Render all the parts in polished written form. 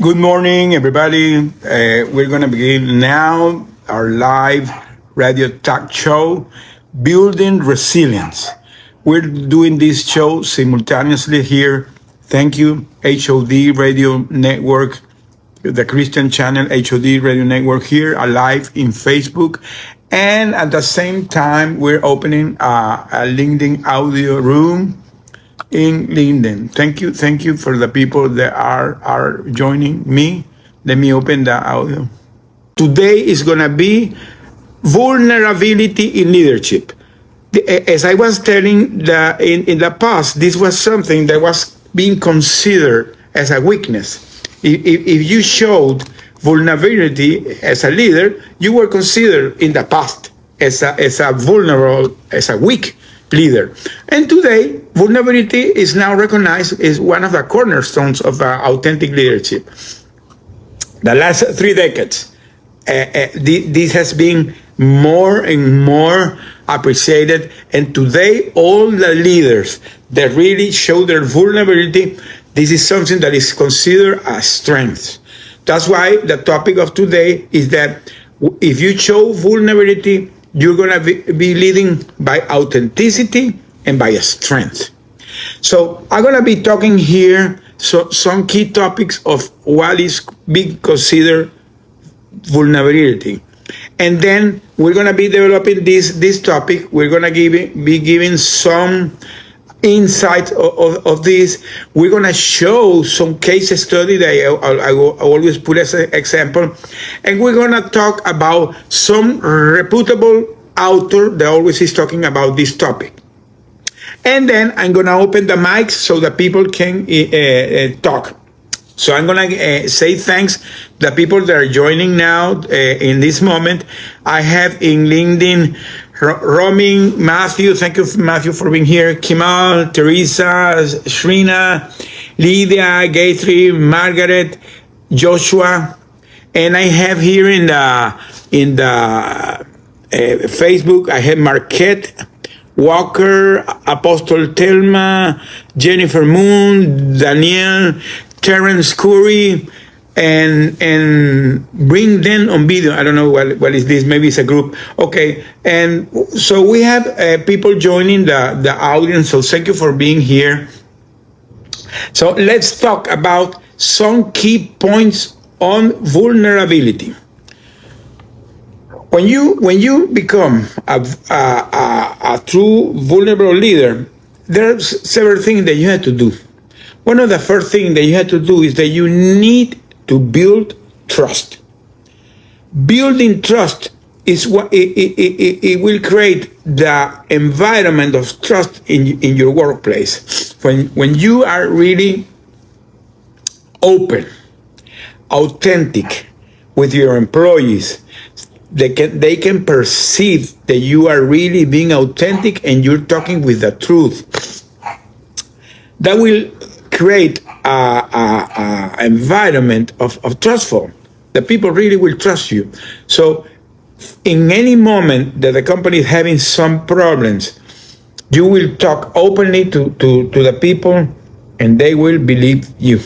Good morning, everybody. We're going to begin now our live radio talk show, Building Resilience. We're doing this show simultaneously here. Thank you, HOD Radio Network, the Christian channel HOD Radio Network here, alive in Facebook. And at the same time, we're opening a LinkedIn audio room in LinkedIn. Thank you for the people that are joining me. Let me open the audio. Today is gonna be vulnerability in leadership. As I was telling in the past, this was something that was being considered as a weakness. If you showed vulnerability as a leader, you were considered in the past as a vulnerable, as a weak leader. And today, vulnerability is now recognized as one of the cornerstones of authentic leadership. The last 3 decades, this has been more and more appreciated. And today, all the leaders that really show their vulnerability, this is something that is considered a strength. That's why the topic of today is that if you show vulnerability, you're going to be leading by authenticity and by strength. So I'm going to be talking here some key topics of what is being considered vulnerability. And then we're going to be developing this topic. We're going to be giving some insight of this. We're going to show some case study that I always put as an example. And we're going to talk about some reputable author that always is talking about this topic. And then I'm going to open the mics so that people can talk. So I'm going to say thanks to the people that are joining now in this moment. I have in LinkedIn, Roaming, Matthew. Thank you, Matthew, for being here. Kimal, Teresa, Shrina, Lydia, Gayatri, Margaret, Joshua. And I have here in the Facebook, I have Marquette, Walker, Apostle Telma, Jennifer Moon, Danielle, Terrence Curry, and bring them on video. I don't know what is this. Maybe it's a group. Okay. And so we have people joining the audience. So thank you for being here. So let's talk about some key points on vulnerability. When you become a true vulnerable leader, there are several things that you have to do. One of the first things that you have to do is that you need to build trust. Building trust is what it will create the environment of trust in your workplace. When you are really open, authentic with your employees, they can perceive that you are really being authentic and you're talking with the truth. That will create a environment of trustful. The people really will trust you. So in any moment that the company is having some problems, you will talk openly to the people and they will believe you.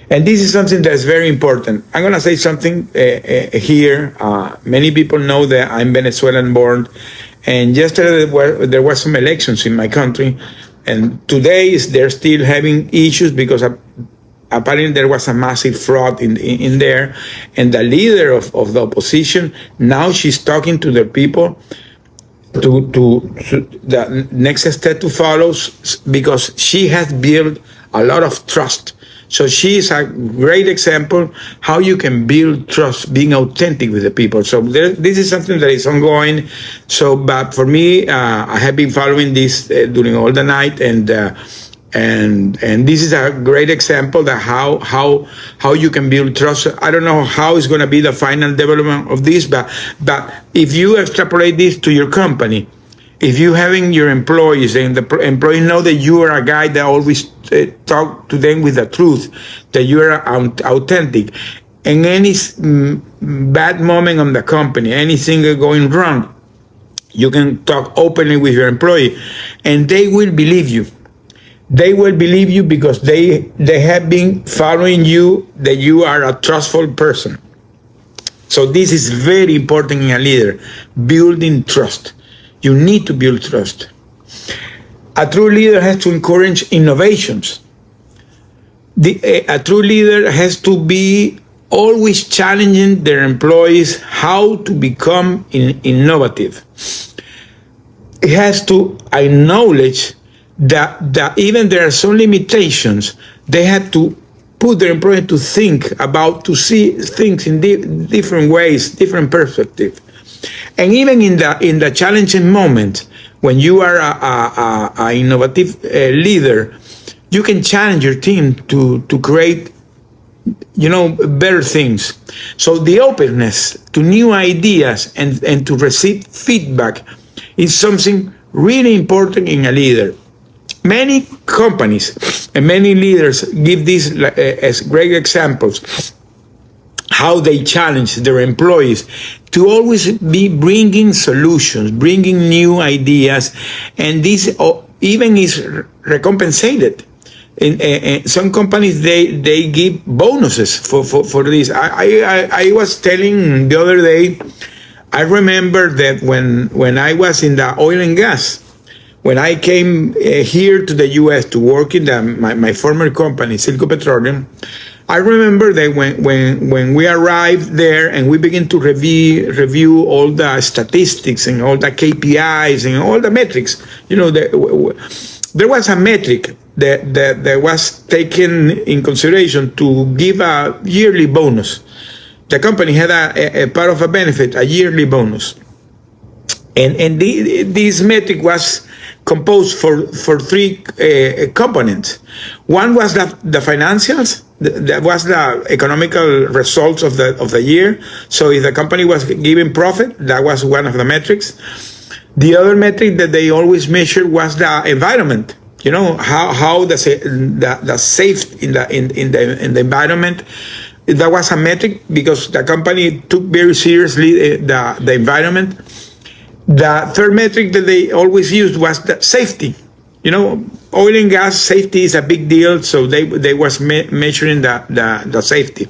And this is something that's very important. I'm going to say something here. Many people know that I'm Venezuelan born. And yesterday there were some elections in my country. And today they're still having issues because apparently there was a massive fraud in there. And the leader of the opposition, now she's talking to the people to the next step to follow, because she has built a lot of trust. So she is a great example how you can build trust, being authentic with the people. So this is something that is ongoing. So, but for me, I have been following this during all the night, and this is a great example that how you can build trust. I don't know how it's going to be the final development of this, but if you extrapolate this to your company, if you having your employees and the employees know that you are a guy that always talk to them with the truth, that you are authentic, and any bad moment on the company, anything going wrong, you can talk openly with your employee, and they will believe you. They will believe you because they have been following you, that you are a trustful person. So this is very important in a leader, building trust. You need to build trust. A true leader has to encourage innovations. A true leader has to be always challenging their employees how to become innovative. It has to acknowledge that even there are some limitations. They have to put their employees to think about, to see things in different ways, different perspective. And even in the challenging moment, when you are a innovative leader, you can challenge your team to create, better things. So the openness to new ideas and to receive feedback is something really important in a leader. Many companies and many leaders give this as great examples, how they challenge their employees to always be bringing solutions, bringing new ideas, and this even is recompensated. In some companies, they give bonuses for this. I was telling the other day, I remember that when I was in the oil and gas, when I came here to the U.S. to work in my former company, Silco Petroleum, I remember that when we arrived there and we began to review all the statistics and all the KPIs and all the metrics, there was a metric that was taken in consideration to give a yearly bonus. The company had a part of a benefit, a yearly bonus. And this metric was composed for three components. One was the financials, that was the economical results of the year. So if the company was giving profit, that was one of the metrics. The other metric that they always measured was the environment. How the safe in the environment. That was a metric because the company took very seriously the environment. The third metric that they always used was the safety. Oil and gas safety is a big deal, so they was measuring the safety.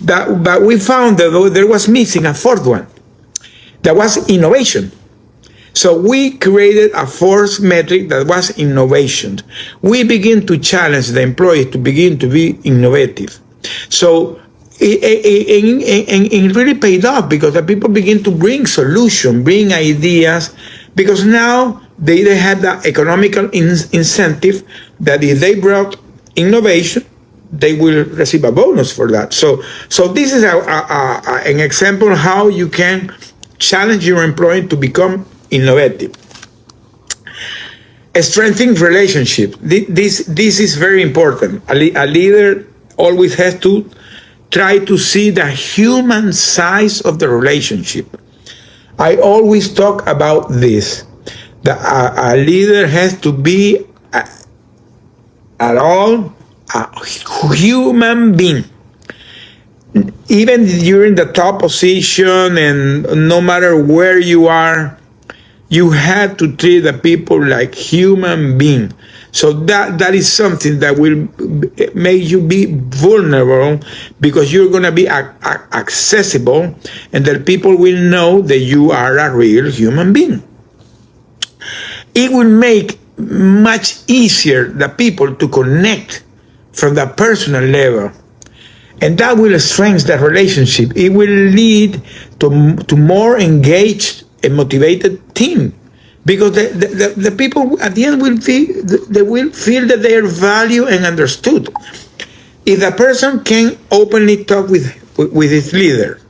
But we found that there was missing a fourth one. That was innovation. So we created a fourth metric that was innovation. We begin to challenge the employees to begin to be innovative. So it really paid off because the people begin to bring solutions, bring ideas, because now they have the economical incentive that if they brought innovation, they will receive a bonus for that. So this is an example how you can challenge your employee to become innovative. Strengthening relationship. This is very important. A leader always has to try to see the human side of the relationship. I always talk about this. That a leader has to be at all a human being. Even during the top position and no matter where you are, you have to treat the people like human beings. So that is something that will make you be vulnerable because you're going to be accessible and that people will know that you are a real human being. It will make much easier the people to connect from the personal level. And that will strengthen the relationship. It will lead to more engaged and motivated team. Because the people at the end will feel that they are valued and understood. If the person can openly talk with his leader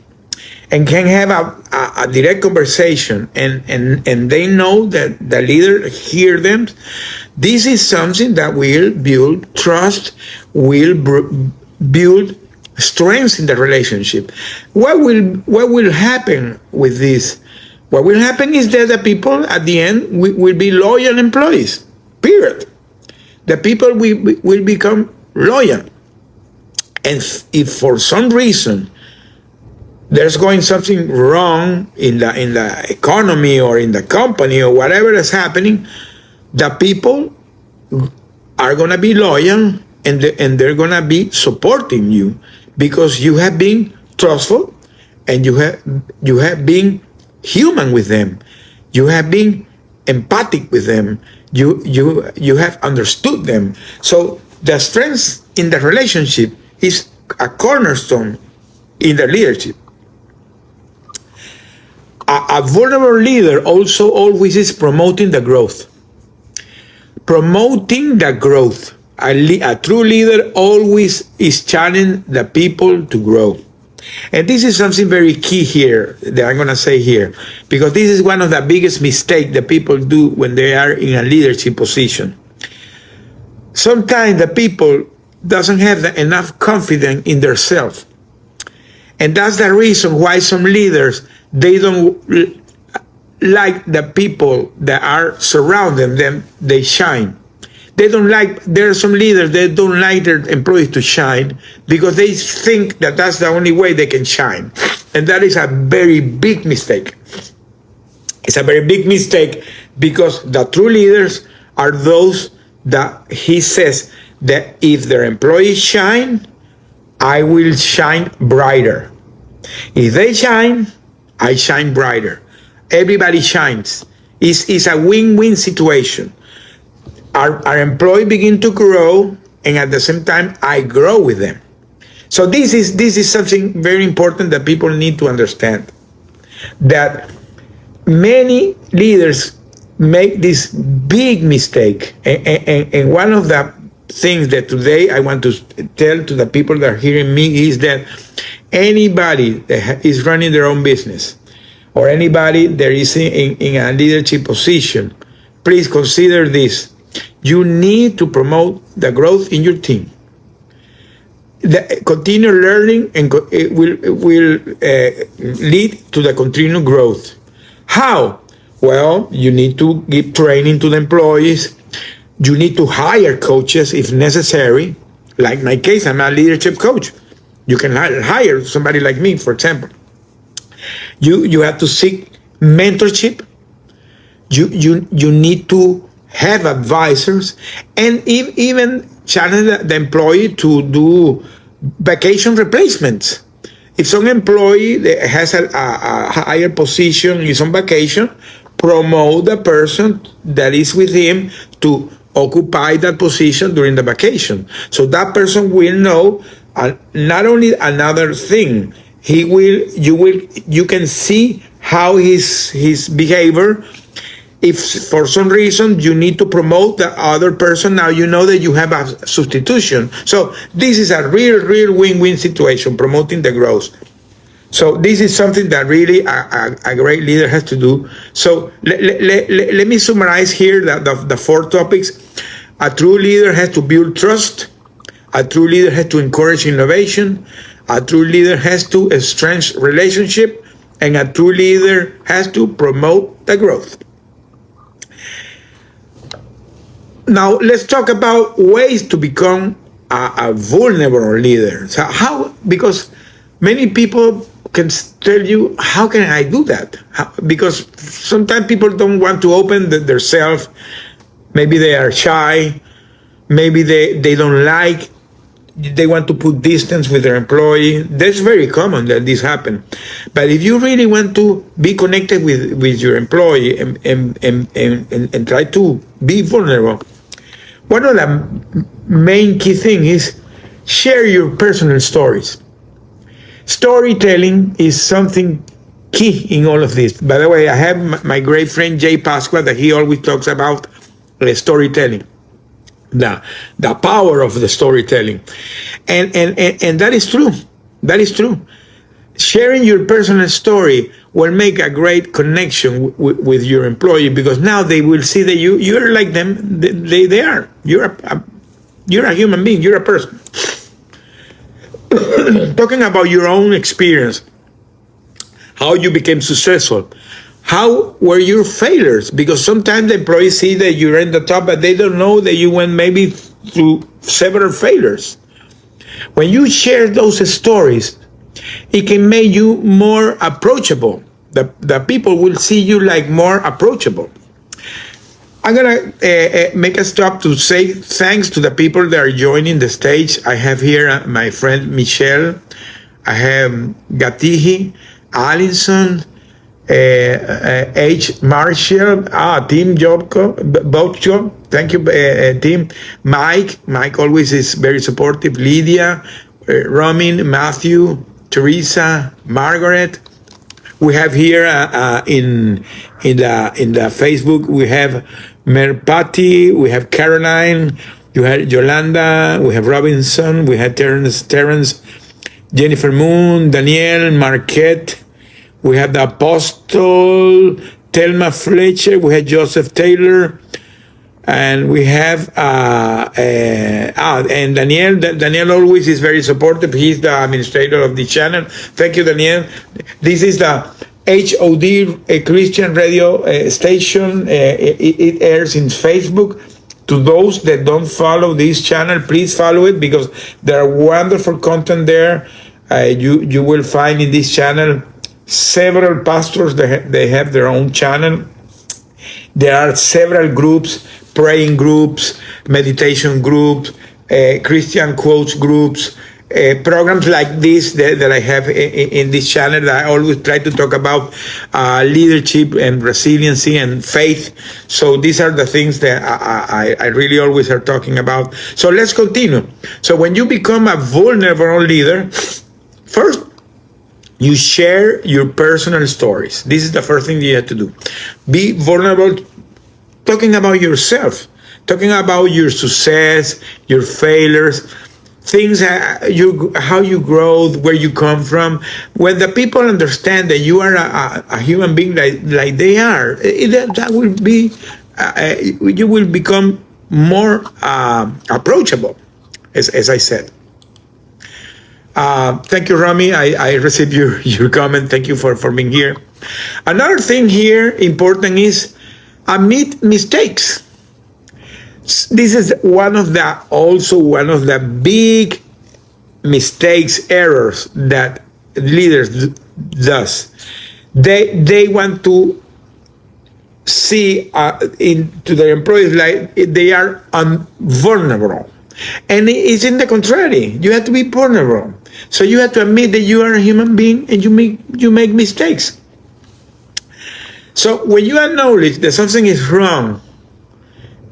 and can have a direct conversation and they know that the leader hears them, this is something that will build trust, will build strength in the relationship. What will happen with this? What will happen is that the people at the end will be loyal employees, period. The people will become loyal. And if for some reason there's going something wrong in the economy or in the company or whatever is happening, the people are going to be loyal, and they're going to be supporting you because you have been trustful, and you have been human with them. You have been empathic with them. You have understood them. So the strength in the relationship is a cornerstone in the leadership. A vulnerable leader also always is promoting the growth. Promoting the growth. A true leader always is challenging the people to grow. And this is something very key here that I'm going to say here, because this is one of the biggest mistakes that people do when they are in a leadership position. Sometimes the people doesn't have enough confidence in themselves. And that's the reason why some leaders, they don't like the people that are surrounding them, they shine. They don't like, there are some leaders that don't like their employees to shine because they think that that's the only way they can shine. And that is a very big mistake. It's a very big mistake because the true leaders are those that he says that if their employees shine, I will shine brighter. If they shine, I shine brighter. Everybody shines. It's a win-win situation. Our employee begin to grow, and at the same time, I grow with them. So this is something very important that people need to understand. That many leaders make this big mistake, and one of the things that today I want to tell to the people that are hearing me is that anybody that is running their own business, or anybody that is in a leadership position, please consider this. You need to promote the growth in your team. The continued learning and it will lead to the continued growth. How? Well, you need to give training to the employees. You need to hire coaches if necessary. Like my case, I'm a leadership coach. You can hire somebody like me, for example. You have to seek mentorship. You need to have advisors, and even challenge the employee to do vacation replacements. If some employee that has a higher position is on vacation, promote the person that is with him to occupy that position during the vacation. So that person will know not only another thing, you can see how his behavior. If for some reason you need to promote the other person, now you know that you have a substitution. So this is a real win-win situation, promoting the growth. So this is something that really a great leader has to do. So let me summarize here the 4 topics. A true leader has to build trust. A true leader has to encourage innovation. A true leader has to strengthen relationship. And a true leader has to promote the growth. Now, let's talk about ways to become a vulnerable leader. So because many people can tell you, how can I do that? Because sometimes people don't want to open themselves. Maybe they are shy. Maybe they don't like. They want to put distance with their employee. That's very common that this happens. But if you really want to be connected with your employee and try to be vulnerable, one of the main key things is share your personal stories. Storytelling is something key in all of this. By the way, I have my great friend Jay Pasqua that he always talks about storytelling. The power of the storytelling. And that is true. That is true. Sharing your personal story will make a great connection with your employee, because now they will see that you're like them. They are. You're a human being. You're a person. Talking about your own experience, how you became successful. How were your failures? Because sometimes the employees see that you're in the top, but they don't know that you went maybe through several failures. When you share those stories, it can make you more approachable. The people will see you like more approachable. I'm gonna make a stop to say thanks to the people that are joining the stage. I have here my friend Michelle. I have Gatihi, Allison, H. Marshall, Tim Botcho. Thank you, Tim. Mike always is very supportive. Lydia, Romin, Matthew, Teresa, Margaret. We have here in the Facebook, we have Merpati, we have Caroline, you have Yolanda, we have Robinson, we have Terrence, Jennifer Moon, Danielle, Marquette, we have the Apostle, Thelma Fletcher, we have Joseph Taylor, and we have and Daniel always is very supportive. He's the administrator of the channel. Thank you, Daniel. This is the HOD, a Christian radio station. It airs in Facebook. To those that don't follow this channel, please follow it, because there are wonderful content there. You will find in this channel several pastors. They have their own channel. There are several groups, praying groups, meditation groups, Christian quotes groups, programs like this that I have in this channel, that I always try to talk about leadership and resiliency and faith. So these are the things that I really always are talking about. So let's continue. So when you become a vulnerable leader, first, you share your personal stories. This is the first thing you have to do. Be vulnerable, talking about yourself, talking about your success, your failures, things, how you grow, where you come from. When the people understand that you are a human being like they are, that will be, you will become more approachable, as I said. Thank you, Rami. I received your comment. Thank you for being here. Another thing here important is admit mistakes. This is one of the big mistakes, errors that leaders does. They want to see into their employees like they are vulnerable. And it's in the contrary. You have to be vulnerable. So you have to admit that you are a human being and you make mistakes. So when you acknowledge that something is wrong,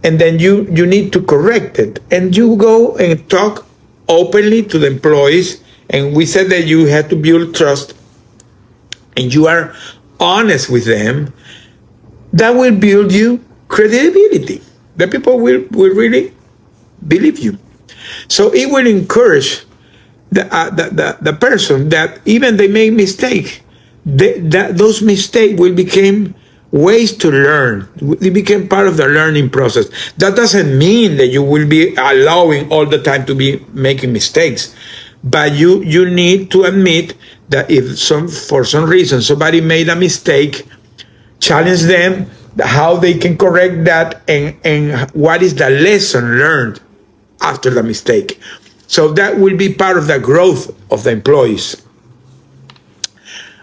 and then you need to correct it, and you go and talk openly to the employees, and we said that you have to build trust, and you are honest with them, that will build you credibility. The people will really believe you. So it will encourage the person that even they make mistake, that those mistakes will become ways to learn. They become part of the learning process. That doesn't mean that you will be allowing all the time to be making mistakes, but you need to admit that if for some reason somebody made a mistake, challenge them how they can correct that, and what is the lesson learned after the mistake. So that will be part of the growth of the employees.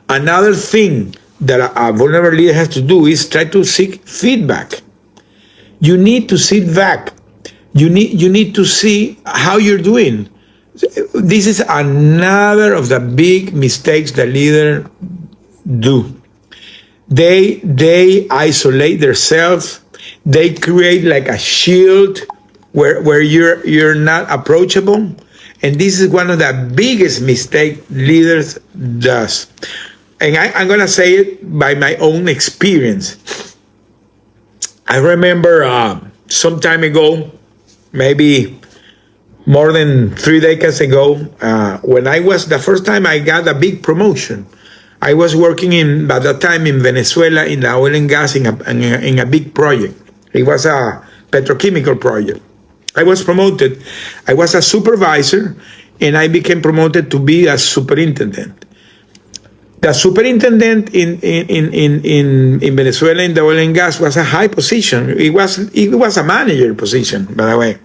Another thing that a vulnerable leader has to do is try to seek feedback. You need to sit back. You need to see how you're doing. This is another of the big mistakes that leaders do. They isolate themselves. They create like a shield where you're not approachable. And this is one of the biggest mistakes leaders does. And I'm going to say it by my own experience. I remember some time ago, maybe more than 3 decades ago, when the first time I got a big promotion. I was working by that time in Venezuela in the oil and gas in a big project. It was a petrochemical project. I was promoted. I was a supervisor, and I became promoted to be a superintendent. The superintendent in Venezuela in the oil and gas was a high position. It was a manager position, by the way.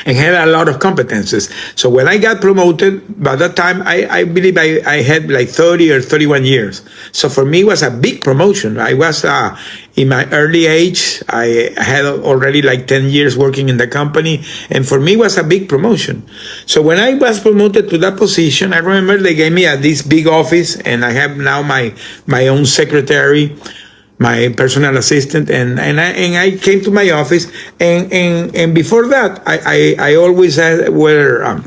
and had a lot of competences. So when I got promoted, by that time, I believe I had like 30 or 31 years. So for me, it was a big promotion. I was in my early age. I had already like 10 years working in the company. And for me, it was a big promotion. So when I was promoted to that position, I remember they gave me this big office, and I have now my own secretary, my personal assistant, and I came to my office, and before that I always were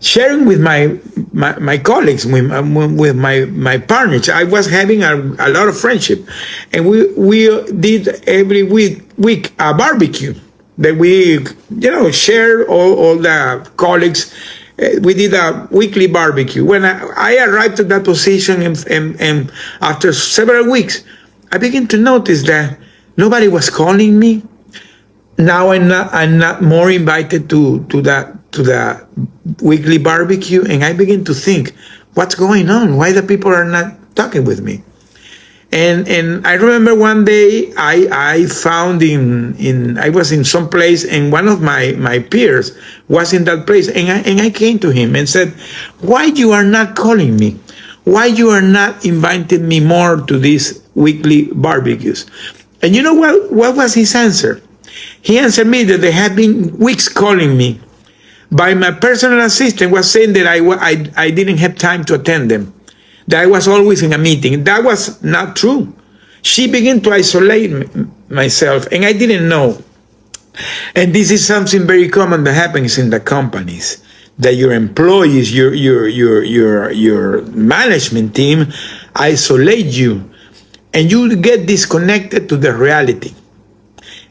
sharing with my colleagues, with my partners. I was having a lot of friendship, and we did every week a barbecue that we share all the colleagues. We did a weekly barbecue. When I arrived at that position, and after several weeks, I began to notice that nobody was calling me. Now I'm not more invited to the weekly barbecue, and I begin to think, what's going on? Why the people are not talking with me? And I remember one day I found I was in some place, and one of my peers was in that place, and I came to him and said, why you are not calling me? Why you are not inviting me more to these weekly barbecues? And you know what was his answer? He answered me that they had been weeks calling me, but my personal assistant was saying that I didn't have time to attend them, that I was always in a meeting. That was not true. She began to isolate myself, and I didn't know. And this is something very common that happens in the companies, that your employees, your management team isolate you, and you get disconnected to the reality.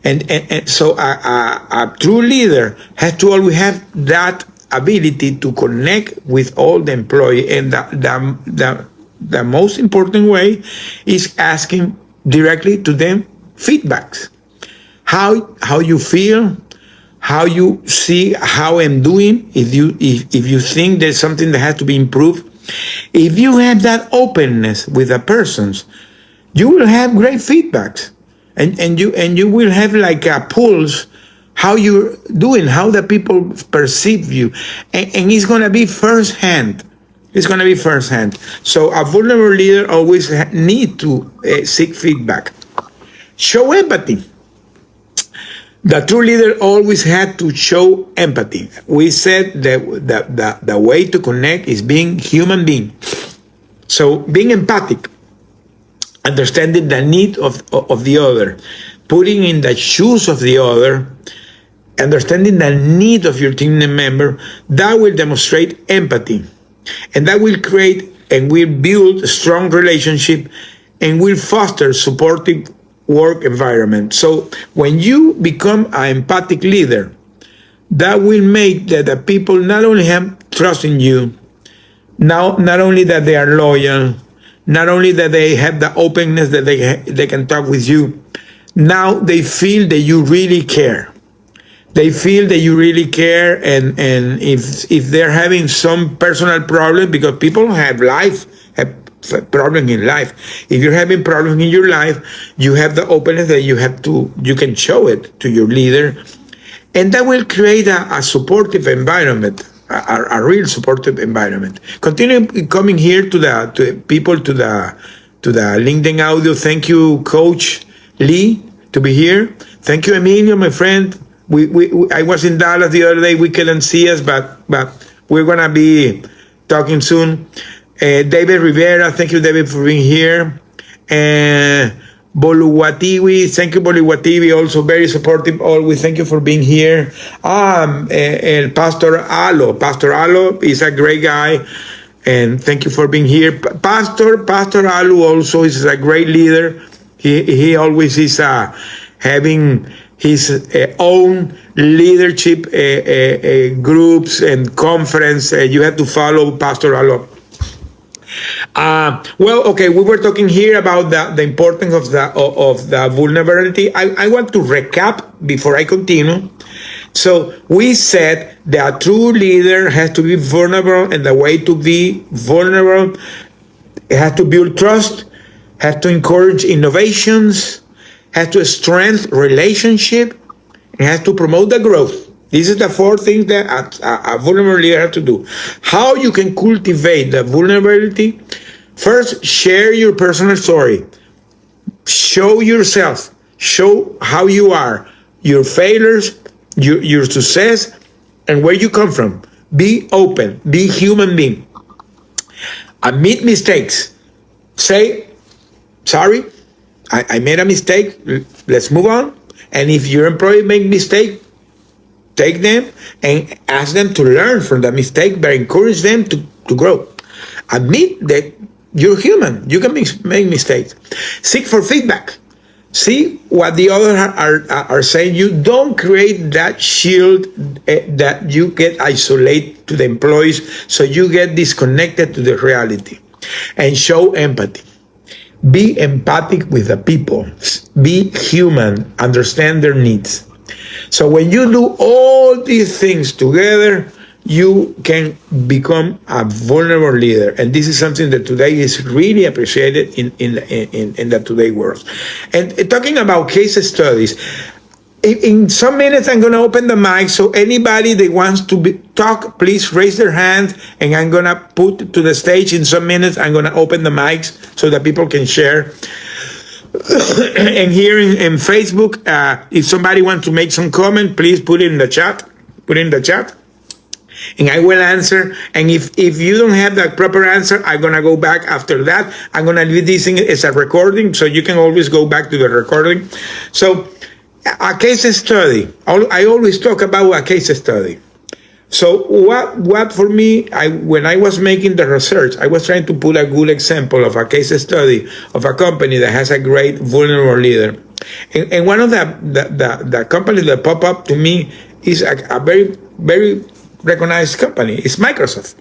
And so a true leader has to always have that ability to connect with all the employees. And the most important way is asking directly to them feedbacks. How you feel, how you see how I'm doing. If you think there's something that has to be improved, if you have that openness with the persons, you will have great feedbacks, and you will have like a pulse how you're doing, how the people perceive you, and it's going to be firsthand. It's going to be firsthand. So a vulnerable leader always need to seek feedback. Show empathy. The true leader always had to show empathy. We said that the way to connect is being human being. So being empathic, understanding the need of the other, putting in the shoes of the other, understanding the need of your team member, that will demonstrate empathy. And that will create and will build a strong relationship and will foster supportive work environment. So when you become an empathic leader, that will make that the people not only have trust in you, not only that they are loyal, not only that they have the openness that they can talk with you, now they feel that you really care. They feel that you really care, and if they're having some personal problem, because people have problems in life. If you're having problems in your life, you have the openness that you can show it to your leader, and that will create a supportive environment, a real supportive environment. Continue coming here to the LinkedIn audio. Thank you, Coach Lee, to be here. Thank you, Emilio, my friend. I was in Dallas the other day. We couldn't see us, but we're gonna be talking soon. David Rivera, thank you, David, for being here. Boluwatiwi, thank you, Boluwatiwi, also very supportive always. Thank you for being here. Pastor Alo is a great guy, and thank you for being here. Pastor Alu also is a great leader. He always is having his own leadership groups and conference. You have to follow Pastor Alo. We were talking here about the importance of the vulnerability. I want to recap before I continue. So we said that a true leader has to be vulnerable, and the way to be vulnerable, it has to build trust, has to encourage innovations, has to strengthen relationship, and has to promote the growth. This is the four things that a vulnerable leader has to do. How you can cultivate the vulnerability? First, share your personal story. Show yourself. Show how you are, your failures, your success, and where you come from. Be open. Be human being. Admit mistakes. Say, sorry, I made a mistake. Let's move on. And if your employee make mistake, take them and ask them to learn from the mistake, but encourage them to grow. Admit that you're human. You can make mistakes. Seek for feedback. See what the others are saying. You don't create that shield that you get isolated to the employees, so you get disconnected to the reality. And show empathy. Be empathic with the people. Be human. Understand their needs. So when you do all these things together, you can become a vulnerable leader. And this is something that today is really appreciated in the today world. And talking about case studies, in some minutes, I'm going to open the mic. So anybody that wants to talk, please raise their hand. And I'm going to put to the stage in some minutes. I'm going to open the mics so that people can share. And here in Facebook, if somebody wants to make some comment, please put it in the chat. Put it in the chat. And I will answer. And if you don't have the proper answer, I'm going to go back after that. I'm going to leave this thing as a recording, so you can always go back to the recording. So a case study. I always talk about a case study. So what for me, when I was making the research, I was trying to put a good example of a case study of a company that has a great vulnerable leader. And one of the companies that pop up to me is a very, very recognized company. It's Microsoft.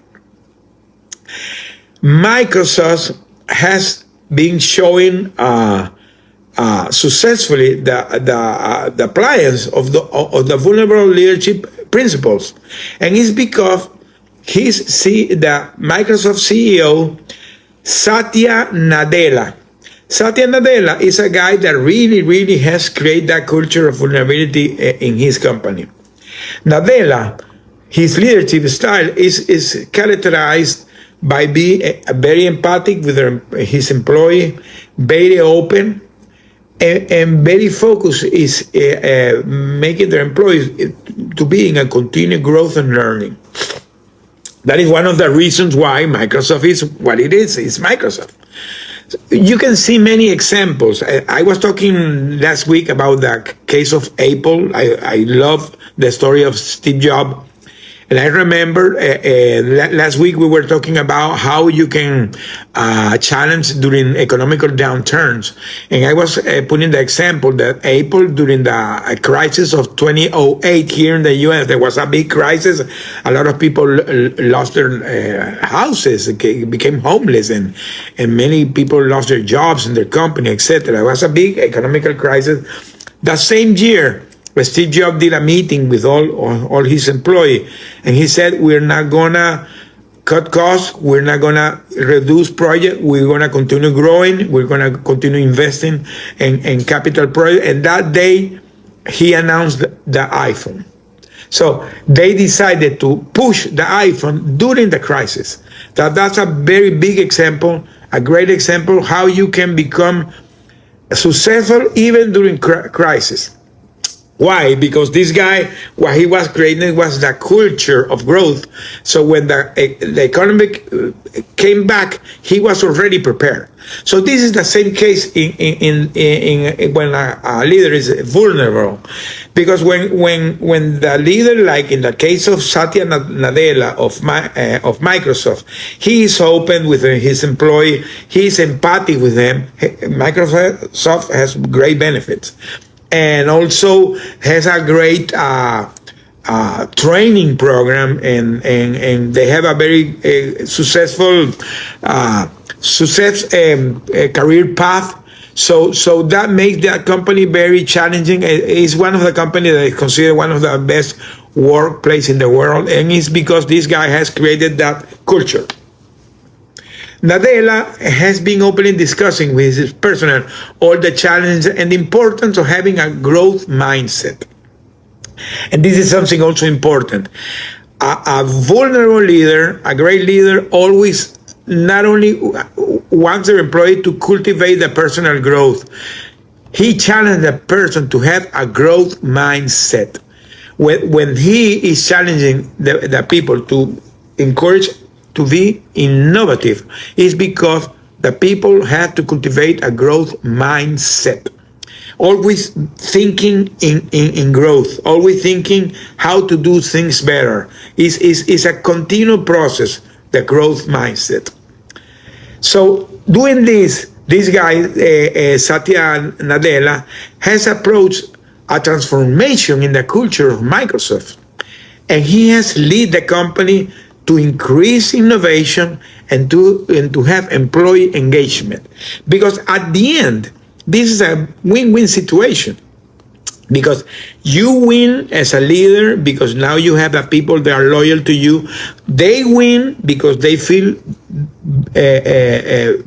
Microsoft has been showing successfully the appliance of the vulnerable leadership principles, and it's because the Microsoft CEO Satya Nadella. Satya Nadella is a guy that really has created that culture of vulnerability in his company. Nadella, his leadership style is characterized by being very empathic with his employee, very open, and very focused is making their employees to be in a continued growth and learning. That is one of the reasons why Microsoft is what it is. It's Microsoft. You can see many examples. I was talking last week about the case of Apple. I love the story of Steve Jobs. And I remember last week we were talking about how you can challenge during economical downturns. And I was putting the example that Apple, during the crisis of 2008 here in the US, there was a big crisis. A lot of people lost their houses, became homeless, and many people lost their jobs and their company, etc. It was a big economical crisis. The same year, Steve Jobs did a meeting with all his employees, and he said, we're not going to cut costs, we're not going to reduce projects, we're going to continue growing, we're going to continue investing in capital projects. And that day, he announced the iPhone. So they decided to push the iPhone during the crisis. That's a very big example, a great example how you can become successful even during crisis. Why? Because this guy, what he was creating was the culture of growth. So when the economy came back, he was already prepared. So this is the same case in when a leader is vulnerable, because when the leader, like in the case of Satya Nadella of Microsoft, he is open with his employee, he is empathic with them. Microsoft has great benefits, and also has a great training program, and they have a very successful career path. So that makes that company very challenging. It's one of the companies that is considered one of the best workplace in the world, and it's because this guy has created that culture. Nadella has been openly discussing with his personnel all the challenges and the importance of having a growth mindset. And this is something also important. A vulnerable leader, a great leader, always not only wants their employee to cultivate the personal growth, he challenged the person to have a growth mindset. When he is challenging the people to encourage to be innovative, is because the people have to cultivate a growth mindset. Always thinking in growth, always thinking how to do things better. Is a continual process, the growth mindset. So doing this guy, Satya Nadella, has approached a transformation in the culture of Microsoft. And he has led the company to increase innovation and to have employee engagement. Because at the end, this is a win-win situation. Because you win as a leader because now you have the people that are loyal to you. They win because they feel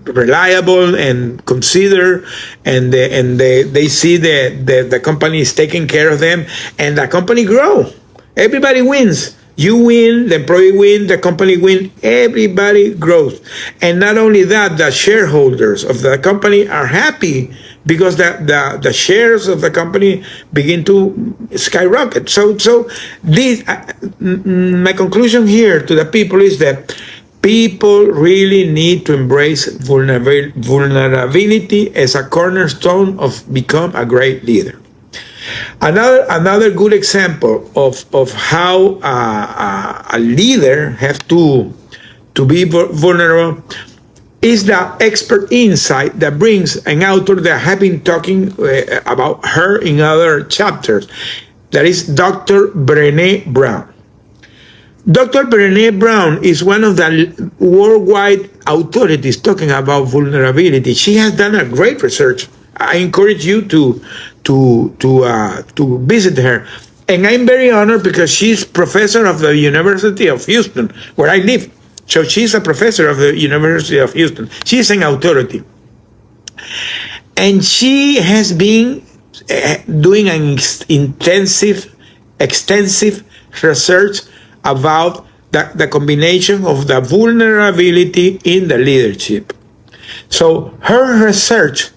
reliable and considered, and they see the company is taking care of them, and the company grow. Everybody wins. You win, the employee win, the company win, everybody grows. And not only that, the shareholders of the company are happy because the shares of the company begin to skyrocket. So this, my conclusion here to the people is that people really need to embrace vulnerability as a cornerstone of become a great leader. Another good example of how a leader has to be vulnerable is the expert insight that brings an author that have been talking about her in other chapters. That is Dr. Brené Brown. Dr. Brené Brown is one of the worldwide authorities talking about vulnerability. She has done a great research. I encourage you to visit her. And I'm very honored because she's professor of the University of Houston, where I live. So she's a professor of the University of Houston. She's an authority. And she has been doing an extensive research about the combination of the vulnerability in the leadership. So her research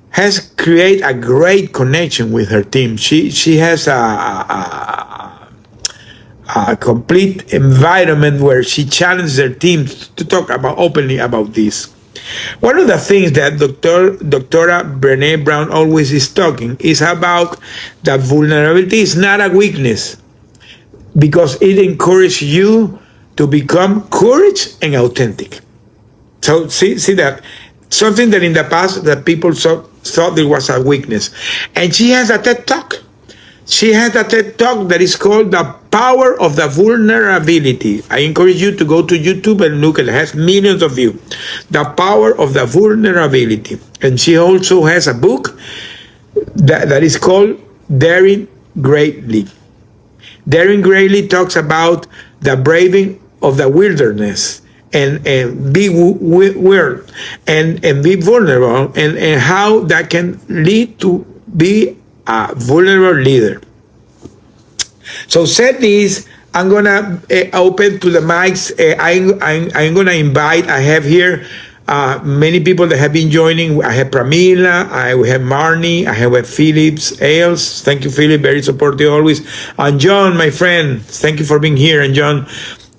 has created a great connection with her team. She has a complete environment where she challenges their team to talk openly about this. One of the things that Dr. Brené Brown always is talking is about that vulnerability is not a weakness, because it encourages you to become courage and authentic. So see that something that in the past that people thought it was a weakness. And she has a TED Talk. She has a TED Talk that is called The Power of the Vulnerability. I encourage you to go to YouTube and look. It has millions of views. The Power of the Vulnerability. And she also has a book that is called Daring Greatly. Daring Greatly talks about the braving of the wilderness and be weird and be vulnerable and how that can lead to be a vulnerable leader. So said this, I'm gonna open to the mics. I'm gonna invite. I have here many people that have been joining. I have Pramila, we have Marnie, I have Phillips Ailes. Thank you, Philip, very supportive always. And John, my friend, thank you for being here. And John,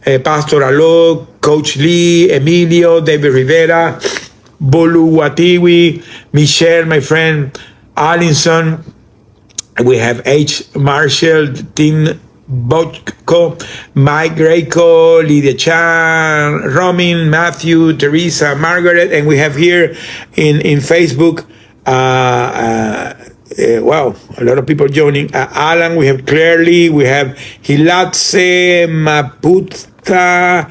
Pastor Alok, Coach Lee, Emilio, David Rivera, Bolu Watiwi, Michelle, my friend, Allinson. We have H. Marshall, Tim Bochco, Mike Greco, Lydia Chan, Romin, Matthew, Teresa, Margaret, and we have here in Facebook, wow, a lot of people joining. Alan, we have Clearly, we have Hilatse, Maputa,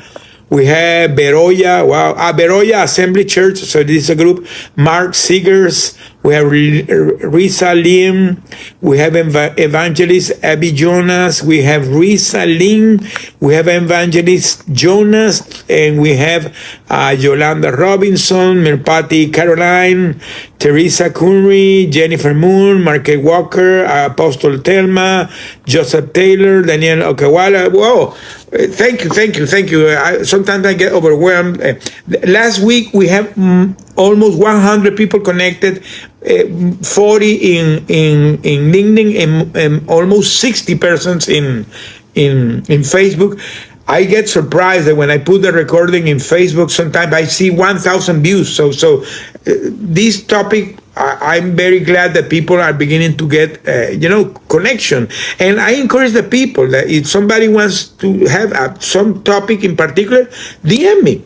we have Beroya, wow, Beroya Assembly Church, so this is a group. Mark Seegers, we have Risa Lim, we have Evangelist Abby Jonas, we have Risa Lim, we have Evangelist Jonas, and we have Yolanda Robinson, Mirpati Caroline, Teresa Kunri, Jennifer Moon, Marquette Walker, Apostle Telma, Joseph Taylor, Daniel Okawala. Whoa, thank you. Sometimes I get overwhelmed. Last week we have almost 100 people connected, 40 in LinkedIn, and almost 60 persons in Facebook. I get surprised that when I put the recording in Facebook, sometimes I see 1,000 views. So this topic, I'm very glad that people are beginning to get, connection. And I encourage the people that if somebody wants to have some topic in particular, DM me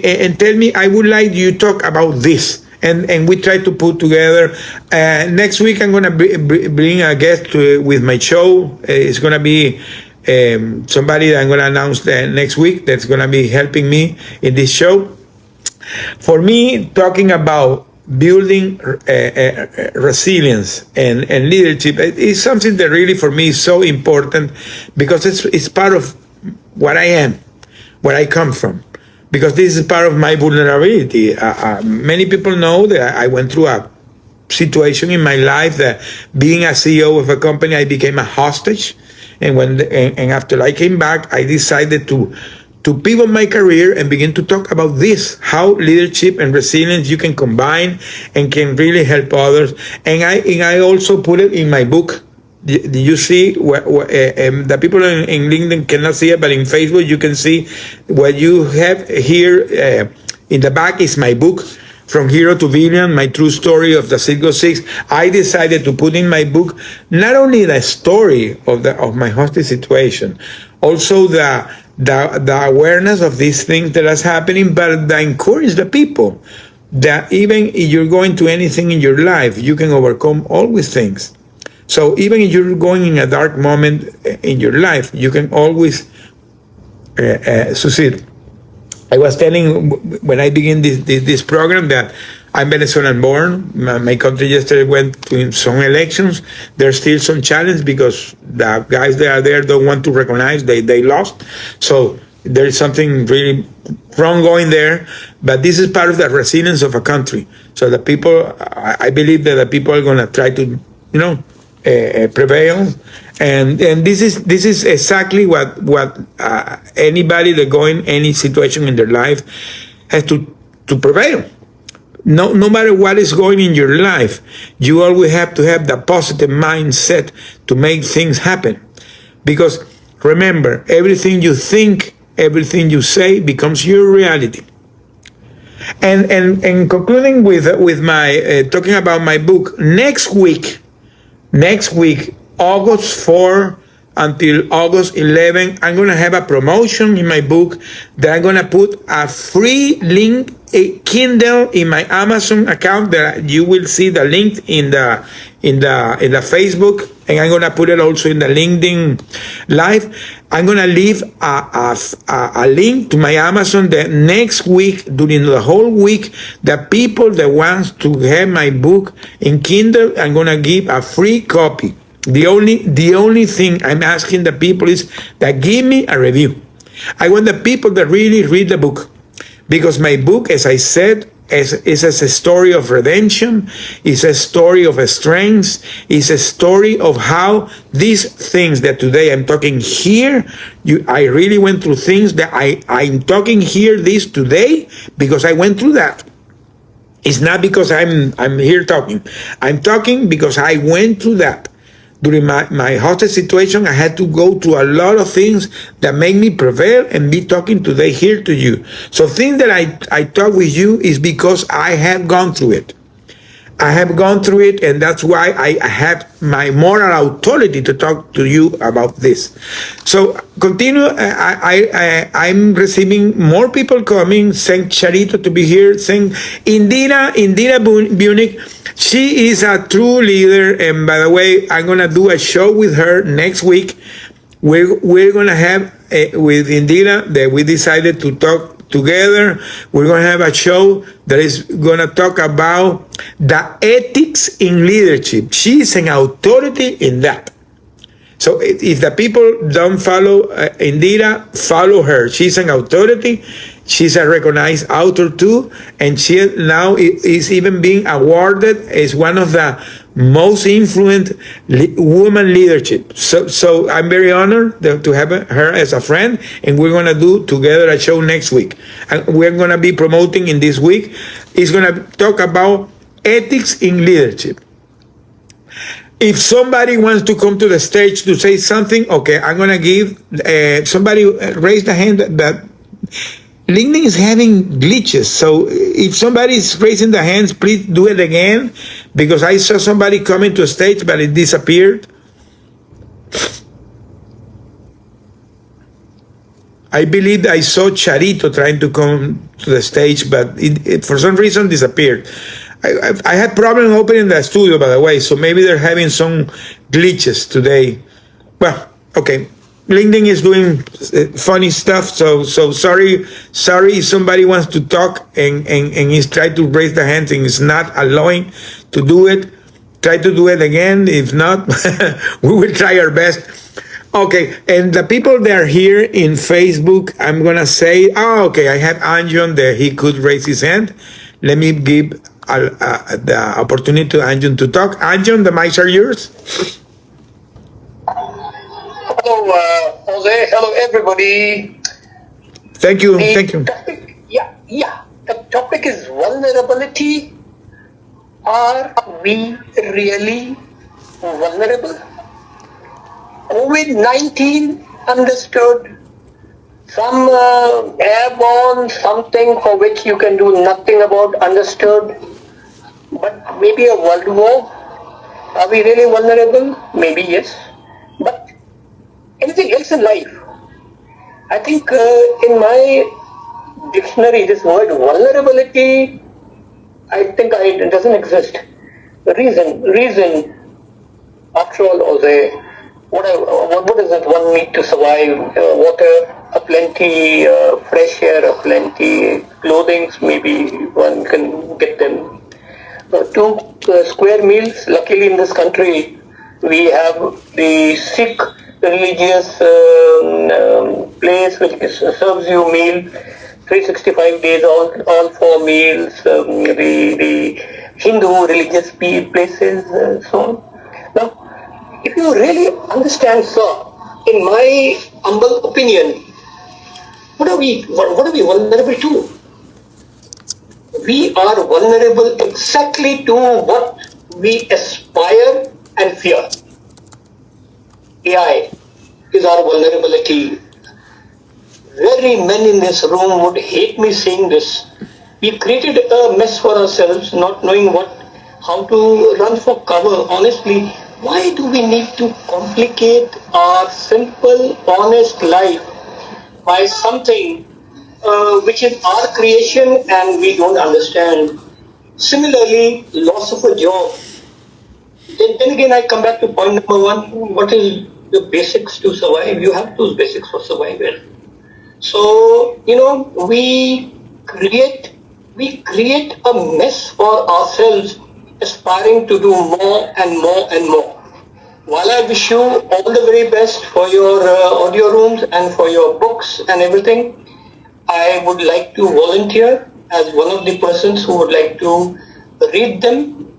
and tell me, I would like you to talk about this. And we try to put together. Next week, I'm going to bring a guest with my show. It's going to be somebody that I'm going to announce next week that's going to be helping me in this show. For me, talking about building resilience and leadership is something that really for me is so important, because it's part of what I am, where I come from, because this is part of my vulnerability. Many people know that I went through a situation in my life that being a CEO of a company, I became a hostage. And and after I came back, I decided to pivot my career and begin to talk about this, how leadership and resilience you can combine and can really help others. And I also put it in my book. Do you see the people in LinkedIn cannot see it, but in Facebook you can see what you have here in the back is my book, From Hero to Villain, my true story of the 606. I decided to put in my book not only the story of my hostage situation, also the awareness of these things that is happening, but I encourage the people that even if you're going to anything in your life, you can overcome always things. So even if you're going in a dark moment in your life, you can always succeed. I was telling when I begin this program that I'm Venezuelan born. My country yesterday went to some elections. There's still some challenge because the guys that are there don't want to recognize they lost. So there is something really wrong going there. But this is part of the resilience of a country. So the people, I believe that the people are going to try to, prevail. And this is exactly what anybody that go in any situation in their life has to prevail. No matter what is going in your life, you always have to have the positive mindset to make things happen. Because remember, everything you think, everything you say becomes your reality. And concluding with my talking about my book, next week, August 4 until August 11, I'm going to have a promotion in my book that I'm going to put a free link, a Kindle in my Amazon account that you will see the link in the Facebook, and I'm going to put it also in the LinkedIn Live. I'm going to leave a link to my Amazon that next week, during the whole week, the people that wants to have my book in Kindle, I'm going to give a free copy. The only thing I'm asking the people is that give me a review. I want the people that really read the book, because my book, as I said, is a story of redemption, is a story of strength, is a story of how these things that today I'm talking here, I really went through things that I'm talking here this today because I went through that. It's not because I'm here talking. I'm talking because I went through that. During my hostage situation, I had to go through a lot of things that make me prevail and be talking today here to you. So things that I talk with you is because I have gone through it. I have gone through it, and that's why I have my moral authority to talk to you about this. So continue. I'm receiving more people coming. Thank Charito to be here. Thank Indira Bunic. She is a true leader, and by the way, I'm gonna do a show with her next week. We're gonna have with Indira that we decided to talk together. We're going to have a show that is going to talk about the ethics in leadership. She is an authority in that. So if the people don't follow Indira, follow her. She's an authority. She's a recognized author too, and she now is even being awarded as one of the most influent woman leadership. So I'm very honored to have her as a friend, and we're gonna do together a show next week. And we're gonna be promoting in this week. It's gonna talk about ethics in leadership. If somebody wants to come to the stage to say something, okay, I'm gonna give somebody raise the hand that LinkedIn is having glitches. So if somebody is raising the hands, please do it again, because I saw somebody coming to a stage, but it disappeared. I believe I saw Charito trying to come to the stage, but it for some reason disappeared. I had problem opening the studio, by the way, so maybe they're having some glitches today. Well, okay. LinkedIn is doing funny stuff, so sorry if somebody wants to talk and is trying to raise the hand and is not allowing to do it. Try to do it again. If not, we will try our best. Okay, and the people that are here in Facebook, I'm gonna say, okay, I have Anjon there. He could raise his hand. Let me give the opportunity to Anjon to talk. Anjon, the mics are yours. Hello, Jose. Hello, everybody. Thank you. Topic, yeah. The topic is vulnerability. Are we really vulnerable? COVID-19 understood, some airborne, something for which you can do nothing about, understood, but maybe a world war. Are we really vulnerable? Maybe yes. But anything else in life? I think in my dictionary, this word vulnerability, I think it doesn't exist. Reason, after all, Jose, what does it one need to survive? Water aplenty, fresh air aplenty, clothing, maybe one can get them. Two square meals, luckily in this country, we have the Sikh religious place which serves you meal 365 days, all 4 meals, the Hindu religious places, so on. Now, if you really understand, sir, in my humble opinion, what are we vulnerable to? We are vulnerable exactly to what we aspire and fear. AI is our vulnerability. Very many in this room would hate me saying this. We created a mess for ourselves, not knowing how to run for cover. Honestly, why do we need to complicate our simple, honest life by something which is our creation and we don't understand? Similarly, loss of a job. Then again, I come back to point number 1. What is the basics to survive? You have those basics for survival. So, we create a mess for ourselves, aspiring to do more and more and more. While I wish you all the very best for your audio rooms and for your books and everything, I would like to volunteer as one of the persons who would like to read them.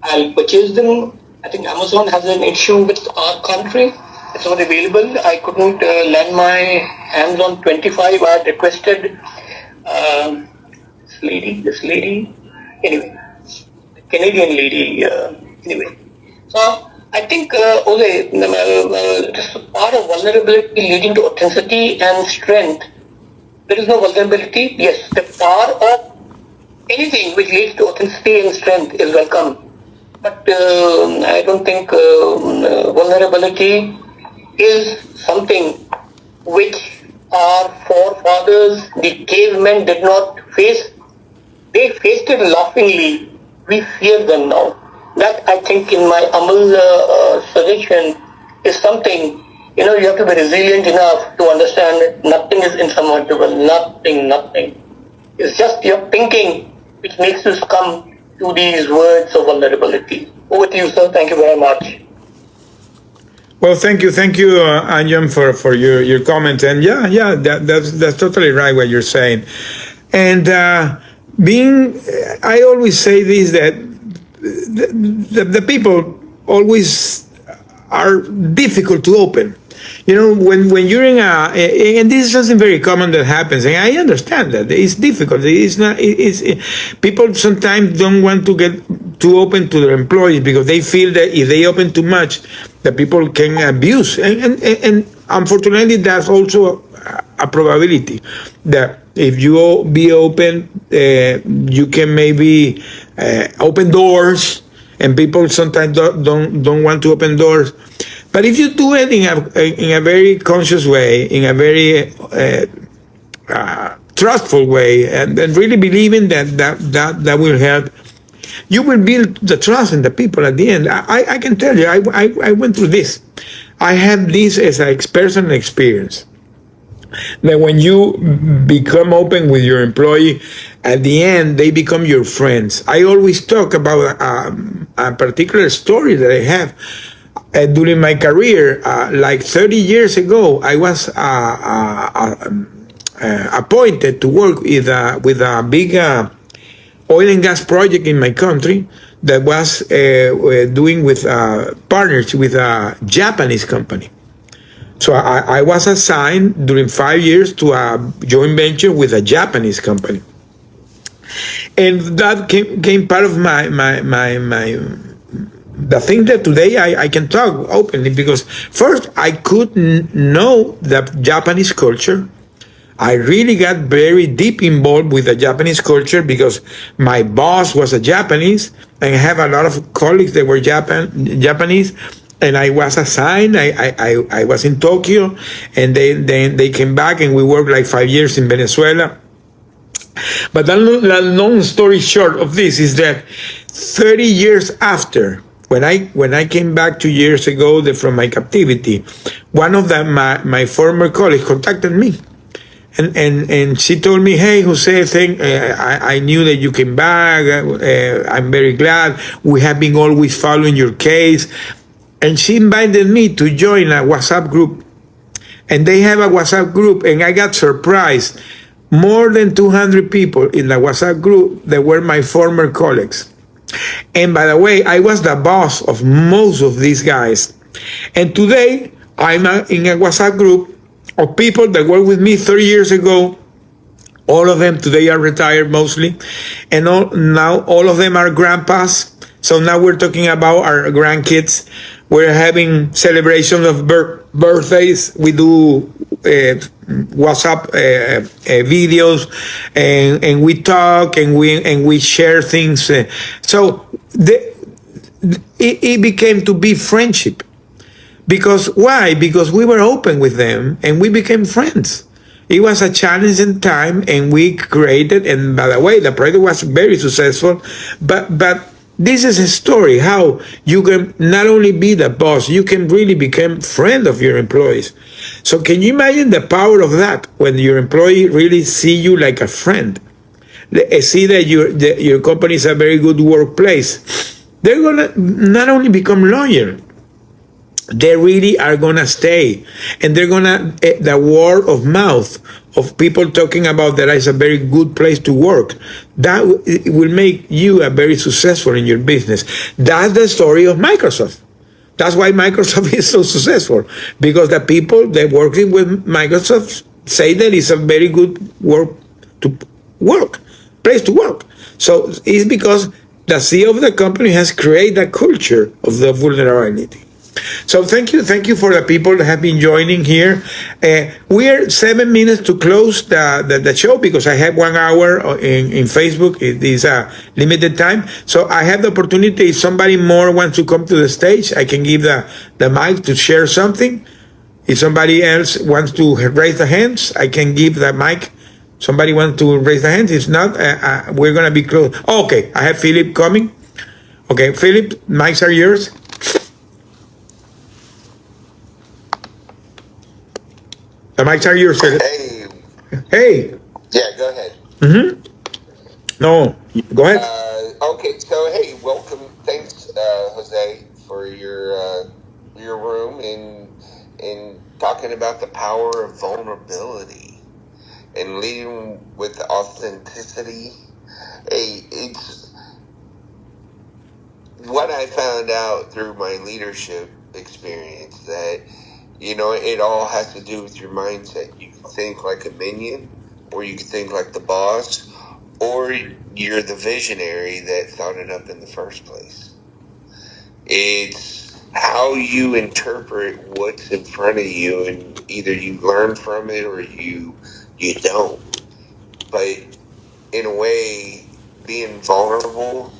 I'll purchase them. I think Amazon has an issue with our country. It's not available. I couldn't land my hands on 25. I had requested this lady, anyway, Canadian lady, anyway. So I think, Jose, just a part of vulnerability leading to authenticity and strength. There is no vulnerability. Yes, the power of anything which leads to authenticity and strength is welcome. But I don't think vulnerability is something which our forefathers, the cavemen, did not face. They faced it laughingly. We fear them now. That, I think, in my humble suggestion, is something, you have to be resilient enough to understand that nothing is insurmountable. Nothing. It's just your thinking which makes you come to these words of vulnerability. Over to you, sir. Thank you very much. Well, thank you, Anjan, for your comment. And yeah, that's totally right what you're saying. And being, I always say this that the people always are difficult to open. You know, when you're in and this is something very common that happens, and I understand that it's difficult. It's not. People sometimes don't want to get too open to their employees because they feel that if they open too much, the people can abuse, and unfortunately, that's also a probability that if you be open, you can maybe open doors, and people sometimes don't want to open doors. But if you do it in a very conscious way, in a very trustful way, and really believing that will help, you will build the trust in the people at the end. I can tell you, I went through this. I had this as a personal experience. That when you become open with your employee, at the end they become your friends. I always talk about a particular story that I have during my career. Like 30 years ago, I was appointed to work with a big oil and gas project in my country that was doing with partners with a Japanese company. So I was assigned during 5 years to a joint venture with a Japanese company. And that came part of the thing that today I can talk openly, because first I could know the Japanese culture. I really got very deep involved with the Japanese culture because my boss was a Japanese, and I have a lot of colleagues that were Japanese. And I was assigned. I was in Tokyo, and then they came back, and we worked like 5 years in Venezuela. But the long story short of this is that 30 years after, when I came back 2 years ago from my captivity, one of my former colleagues contacted me. And she told me, "Hey, Jose, I knew that you came back. I'm very glad. We have been always following your case." And she invited me to join a WhatsApp group. And they have a WhatsApp group, and I got surprised. More than 200 people in the WhatsApp group that were my former colleagues. And by the way, I was the boss of most of these guys. And today, I'm in a WhatsApp group of people that worked with me 30 years ago. All of them today are retired mostly. And now all of them are grandpas. So now we're talking about our grandkids. We're having celebrations of birthdays. We do WhatsApp videos, and we talk, and we share things. So it became to be friendship. Because why? Because we were open with them, and we became friends. It was a challenging time, and we created. And by the way, the project was very successful. But this is a story how you can not only be the boss, you can really become friend of your employees. So can you imagine the power of that when your employee really see you like a friend? They see that your company is a very good workplace. They're gonna not only become loyal, they really are gonna stay, and they're gonna the word of mouth of people talking about that is a very good place to work. That will make you a very successful in your business. That's the story of Microsoft. That's why Microsoft is so successful, because the people that working with Microsoft say that it's a very good place to work. So it's because the CEO of the company has created a culture of the vulnerability. So thank you for the people that have been joining here. We are 7 minutes to close the show, because I have 1 hour in Facebook. It is a limited time. So I have the opportunity, if somebody more wants to come to the stage, I can give the mic to share something. If somebody else wants to raise the hands, I can give the mic. Somebody wants to raise the hands. If not, we're going to be close. Oh, okay, I have Philip coming. Okay, Philip, mics are yours. The mics are yours, Philip. Hey. Hey. Yeah, go ahead. Mm-hmm. No, go ahead. Okay, so hey, welcome. Thanks, Jose, for your your room and talking about the power of vulnerability and leading with authenticity. Hey, it's what I found out through my leadership experience that, it all has to do with your mindset. You can think like a minion, or you can think like the boss, or you're the visionary that thought it up in the first place. It's how you interpret what's in front of you, and either you learn from it or you don't. But in a way, being vulnerable,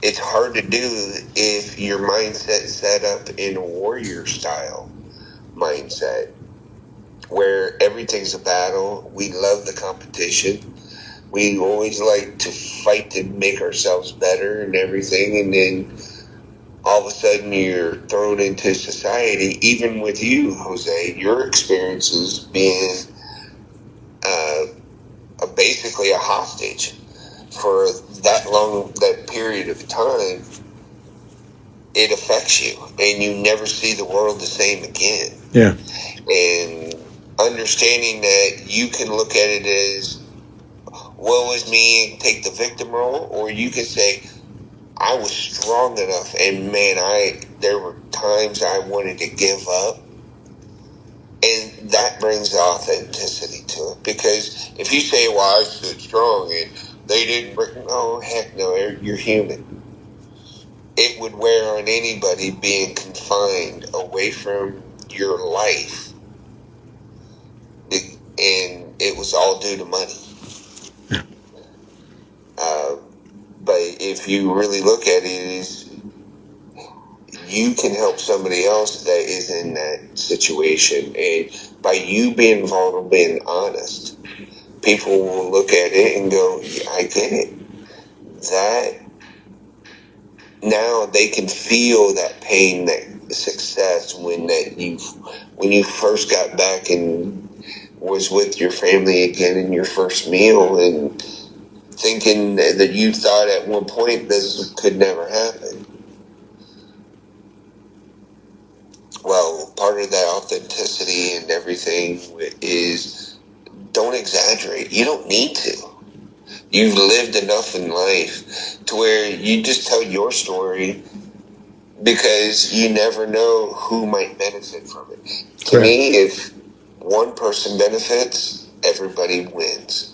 it's hard to do if your mindset's set up in a warrior style mindset where everything's a battle. We love the competition. We always like to fight to make ourselves better and everything, and then all of a sudden you're thrown into society. Even with you, Jose, your experiences being basically a hostage for that period of time, it affects you, and you never see the world the same again. Yeah. And understanding that you can look at it as, woe is me, and take the victim role, or you can say, I was strong enough, and man, there were times I wanted to give up. And that brings authenticity to it. Because if you say, well, I stood strong and they didn't bring, oh, heck no, you're human. It would wear on anybody being confined away from your life. And it was all due to money. But if you really look at it, you can help somebody else that is in that situation. And by you being vulnerable, being honest, people will look at it and go, yeah, I get it. That now they can feel that pain, that success when you first got back and was with your family again in your first meal, and thinking that you thought at one point this could never happen. Well, part of that authenticity and everything is, don't exaggerate. You don't need to. You've lived enough in life to where you just tell your story, because you never know who might benefit from it. To me, if one person benefits, everybody wins.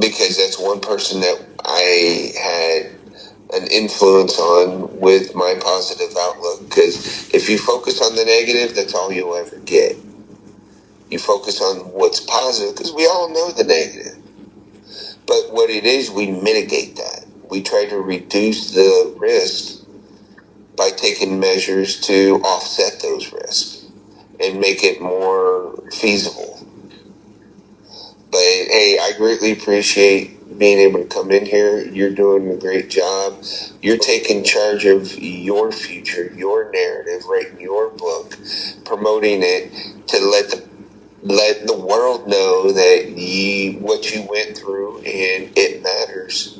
Because that's one person that I had an influence on with my positive outlook. Because if you focus on the negative, that's all you'll ever get. You focus on what's positive, because we all know the negative. But what it is, we mitigate that. We try to reduce the risk by taking measures to offset those risks and make it more feasible. But hey, I greatly appreciate being able to come in here. You're doing a great job. You're taking charge of your future, your narrative, writing your book, promoting it to let the world know that what you went through, and it matters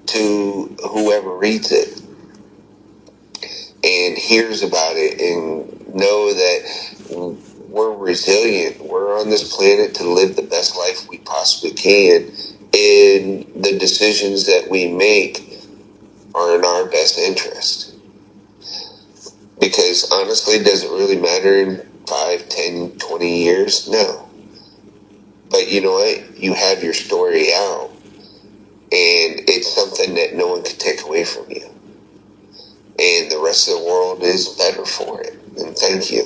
to whoever reads it and hears about it, and know that we're resilient. We're on this planet to live the best life we possibly can, and the decisions that we make are in our best interest. Because honestly, does it really matter in 5, 10, 20 years? No. But you know what? You have your story out, and it's something that no one can take away from you. And the rest of the world is better for it. And thank you.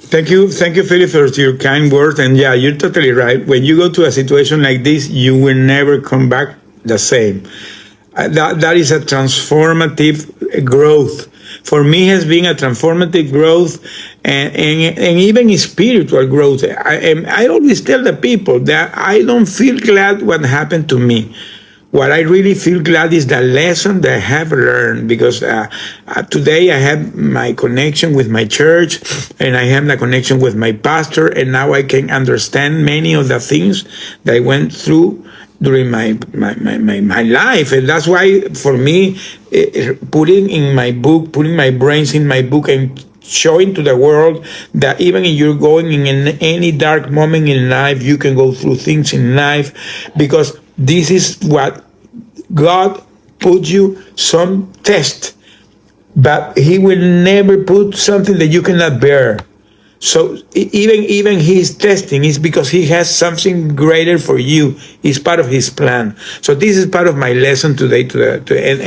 Thank you, Philip, for your kind words. And yeah, you're totally right. When you go to a situation like this, you will never come back the same. That is a transformative growth. For me, has been a transformative growth, and even spiritual growth. I always tell the people that I don't feel glad what happened to me. what I really feel glad is the lesson that I have learned, because today I have my connection with my church, and I have the connection with my pastor, and now I can understand many of the things that I went through during my life. And that's why, for me, putting in my book, putting my brains in my book, and showing to the world that even if you're going in any dark moment in life, you can go through things in life, because this is what God put you, some test, but He will never put something that you cannot bear. So even His testing is because He has something greater for you. It's part of His plan. So this is part of my lesson today,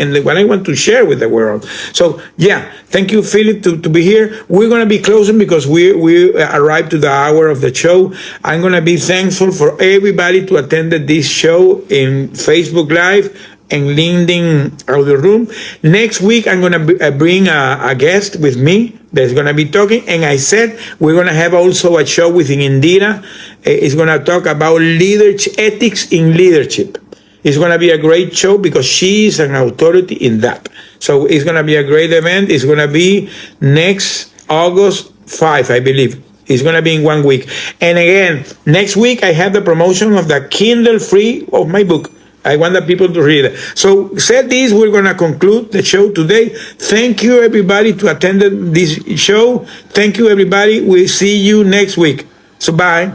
and what I want to share with the world. So yeah, thank you, Philip, to be here. We're gonna be closing because we arrived to the hour of the show. I'm gonna be thankful for everybody to attend this show in Facebook Live and LinkedIn Audio Room. Next week, I'm going to bring a guest with me that's going to be talking. And I said we're going to have also a show with Indira. It's going to talk about leadership, ethics in leadership. It's going to be a great show because she is an authority in that. So it's going to be a great event. It's going to be next August 5, I believe. It's going to be in 1 week. And again, next week, I have the promotion of the Kindle free of my book. I want the people to read it. So, said this, we're going to conclude the show today. Thank you, everybody, to attend this show. Thank you, everybody. We'll see you next week. So, bye.